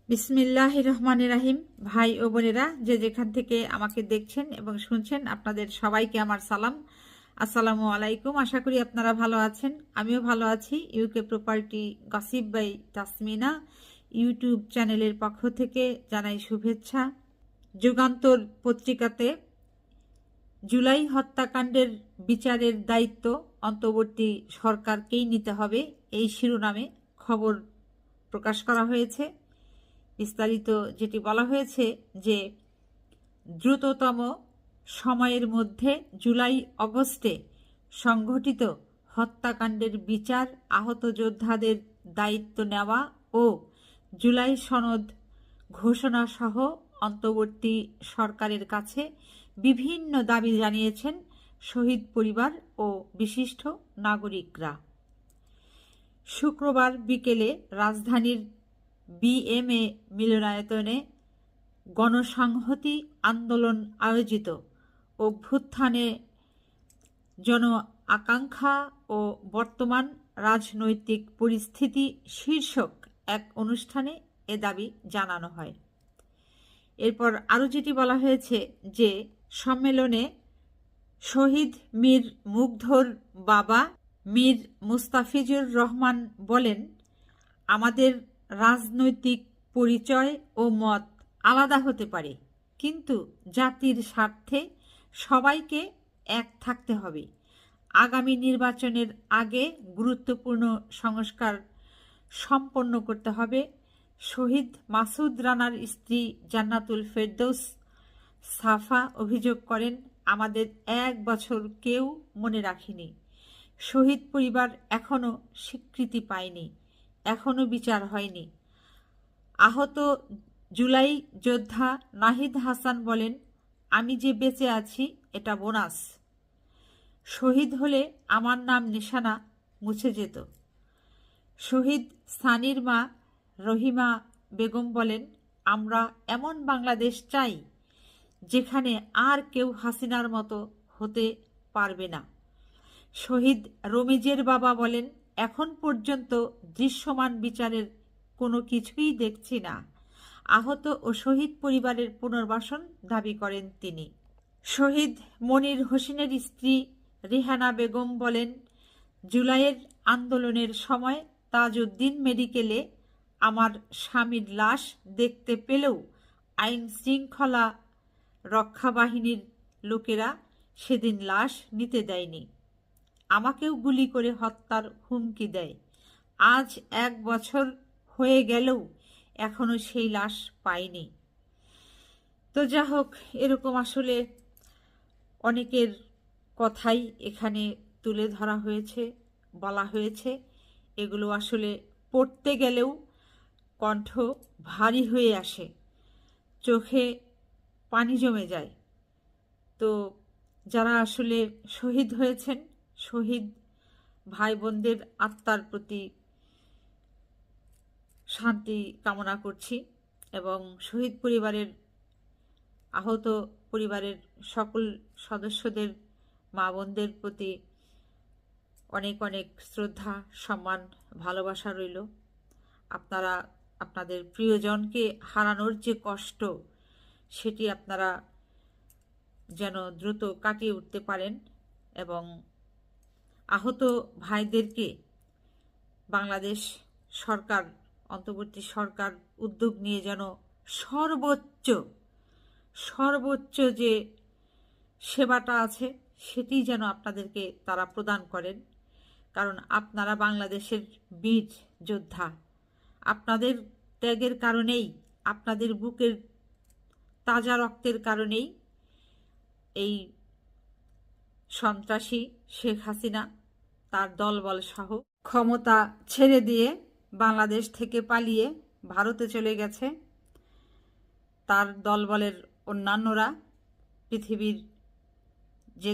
বিসমিল্লাহির রহমানির রাহিম। ভাই ও বোনেরা, যে যেখান থেকে আমাকে দেখছেন এবং শুনছেন, আপনাদের সবাইকে আমার সালাম। আসসালামু আলাইকুম। আশা করি আপনারা ভালো আছেন, আমিও ভালো আছি। UK property gossip by Tasmina YouTube চ্যানেলের পক্ষ থেকে জানাই শুভেচ্ছা। যুগান্তর পত্রিকাতে জুলাই হত্যাকাণ্ডের বিচারের দায়িত্ব অন্তর্বর্তী সরকারকেই নিতে হবে, এই শিরোনামে খবর প্রকাশ করা হয়েছে। বিস্তারিত যেটি বলা হয়েছে যে দ্রুততম সময়ের মধ্যে জুলাই অগস্টে সংঘটিত হত্যাকাণ্ডের বিচার, আহত যোদ্ধাদের দায়িত্ব নেওয়া ও জুলাই সনদ ঘোষণাসহ অন্তর্বর্তী সরকারের কাছে বিভিন্ন দাবি জানিয়েছেন শহীদ পরিবার ও বিশিষ্ট নাগরিকরা। শুক্রবার বিকেলে রাজধানীর বিএমএ মিলনায়তনে গণসংহতি আন্দোলন আয়োজিত অভ্যুত্থানে জন আকাঙ্ক্ষা ও বর্তমান রাজনৈতিক পরিস্থিতি শীর্ষক এক অনুষ্ঠানে এ দাবি জানানো হয়। এরপর আরও যেটি বলা হয়েছে যে সম্মেলনে শহীদ মীর মুগ্ধর বাবা মীর মুস্তাফিজুর রহমান বলেন, আমাদের রাজনৈতিক পরিচয় ও মত আলাদা হতে পারে, কিন্তু জাতির স্বার্থে সবাইকে এক থাকতে হবে। আগামী নির্বাচনের আগে গুরুত্বপূর্ণ সংস্কার সম্পন্ন করতে হবে। শহীদ মাসুদ রানার স্ত্রী জান্নাতুল ফেরদৌস সাফা অভিযোগ করেন, আমাদের 1 বছর কেউ মনে রাখেনি। শহীদ পরিবার এখনও স্বীকৃতি পায়নি, এখনও বিচার হয়নি। আহত জুলাই যোদ্ধা নাহিদ হাসান বলেন, আমি যে বেঁচে আছি এটা বোনাস। শহীদ হলে আমার নাম নিশানা মুছে যেত। শহীদ সানির মা রহিমা বেগম বলেন, আমরা এমন বাংলাদেশ চাই যেখানে আর কেউ হাসিনার মতো হতে পারবে না। শহীদ রমিজের বাবা বলেন, এখন পর্যন্ত দৃশ্যমান বিচারের কোনো কিছুই দেখছি না। আহত ও শহীদ পরিবারের পুনর্বাসন দাবি করেন তিনি। শহীদ মনির হোসেনের স্ত্রী রিহানা বেগম বলেন, জুলাইয়ের আন্দোলনের সময় তাজউদ্দিন মেডিকেলে আমার স্বামীর লাশ দেখতে পেলেও আইন শৃঙ্খলা রক্ষা বাহিনীর লোকেরা সেদিন লাশ নিতে দেয়নি। আমাকেও গুলি করে হত্যার হুমকি দেয়। আজ 1 বছর হয়ে গেলেও এখনো সেই লাশ পাইনি। তো যা হোক, এরকম আসলে অনেকের কথাই এখানে তুলে ধরা হয়েছে, বলা হয়েছে। এগুলো আসলে পড়তে গেলেও কণ্ঠ ভারী হয়ে আসে, চোখে পানি জমে যায়। তো যারা আসলে শহীদ হয়েছেন, শহীদ ভাই বোনদের আত্মার প্রতি শান্তি কামনা করছি এবং শহীদ পরিবারের, আহত পরিবারের সকল সদস্যদের, মা বোনদের প্রতি অনেক অনেক শ্রদ্ধা, সম্মান, ভালোবাসা রইল। আপনারা আপনাদের প্রিয়জনকে হারানোর যে কষ্ট, সেটি আপনারা যেন দ্রুত কাটিয়ে উঠতে পারেন এবং আহত ভাইদেরকে বাংলাদেশ সরকার, অন্তর্বর্তী সরকার উদ্যোগ নিয়ে যেন সর্বোচ্চ যে সেবাটা আছে সেটি যেন আপনাদেরকে তারা প্রদান করেন। কারণ আপনারা বাংলাদেশের বীর যোদ্ধা। আপনাদের ত্যাগের কারণেই, আপনাদের বুকের তাজা রক্তের কারণেই এই সন্ত্রাসী শেখ হাসিনা তার দলবল সহ ক্ষমতা ছেড়ে দিয়ে বাংলাদেশ থেকে পালিয়ে ভারতে চলে গেছে। তার দলবলের অন্যান্যরা পৃথিবীর যে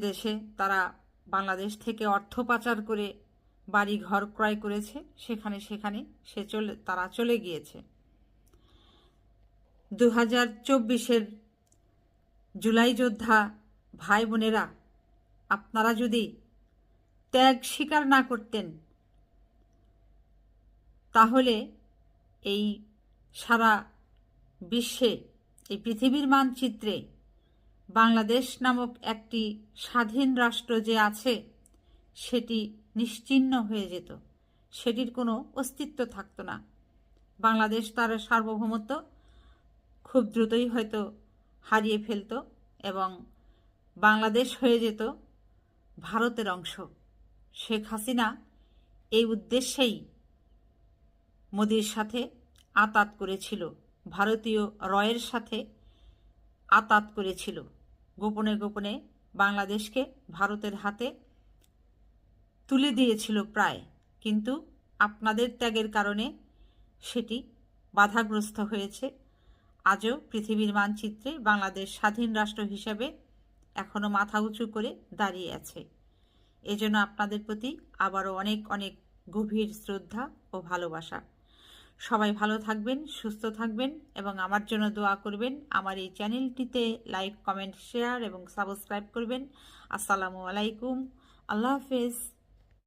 দেশে তারা বাংলাদেশ থেকে অর্থ পাচার করে বাড়ি ঘর ক্রয় করেছে, সেখানে তারা চলে গিয়েছে। 2024-এর জুলাই যোদ্ধা ভাই বোনেরা, আপনারা যদি ত্যাগ স্বীকার না করতেন, তাহলে এই সারা বিশ্বে এই পৃথিবীর মানচিত্রে বাংলাদেশ নামক একটি স্বাধীন রাষ্ট্র যে আছে সেটি নিশ্চিহ্ন হয়ে যেত, সেটির কোনো অস্তিত্ব থাকতো না। বাংলাদেশ তার সার্বভৌমত্ব খুব দ্রুতই হয়তো হারিয়ে ফেলত এবং বাংলাদেশ হয়ে যেত ভারতের অংশ। শেখ হাসিনা এই উদ্দেশ্যেই মোদির সাথে আঁতাত করেছিল, ভারতীয় রয়ের সাথে আঁতাত করেছিল, গোপনে গোপনে বাংলাদেশকে ভারতের হাতে তুলে দিয়েছিল প্রায়। কিন্তু আপনাদের ত্যাগের কারণে সেটি বাধাগ্রস্ত হয়েছে। আজও পৃথিবীর মানচিত্রে বাংলাদেশ স্বাধীন রাষ্ট্র হিসেবে এখনও মাথা উঁচু করে দাঁড়িয়ে আছে। এজন্য আপনাদের প্রতি আবারও অনেক অনেক গভীর শ্রদ্ধা ও ভালোবাসা। সবাই ভালো থাকবেন, সুস্থ থাকবেন এবং আমার জন্য দোয়া করবেন। আমার এই চ্যানেলটিতে লাইক, কমেন্ট, শেয়ার এবং সাবস্ক্রাইব করবেন। আসসালামু আলাইকুম, আল্লাহ হাফেজ।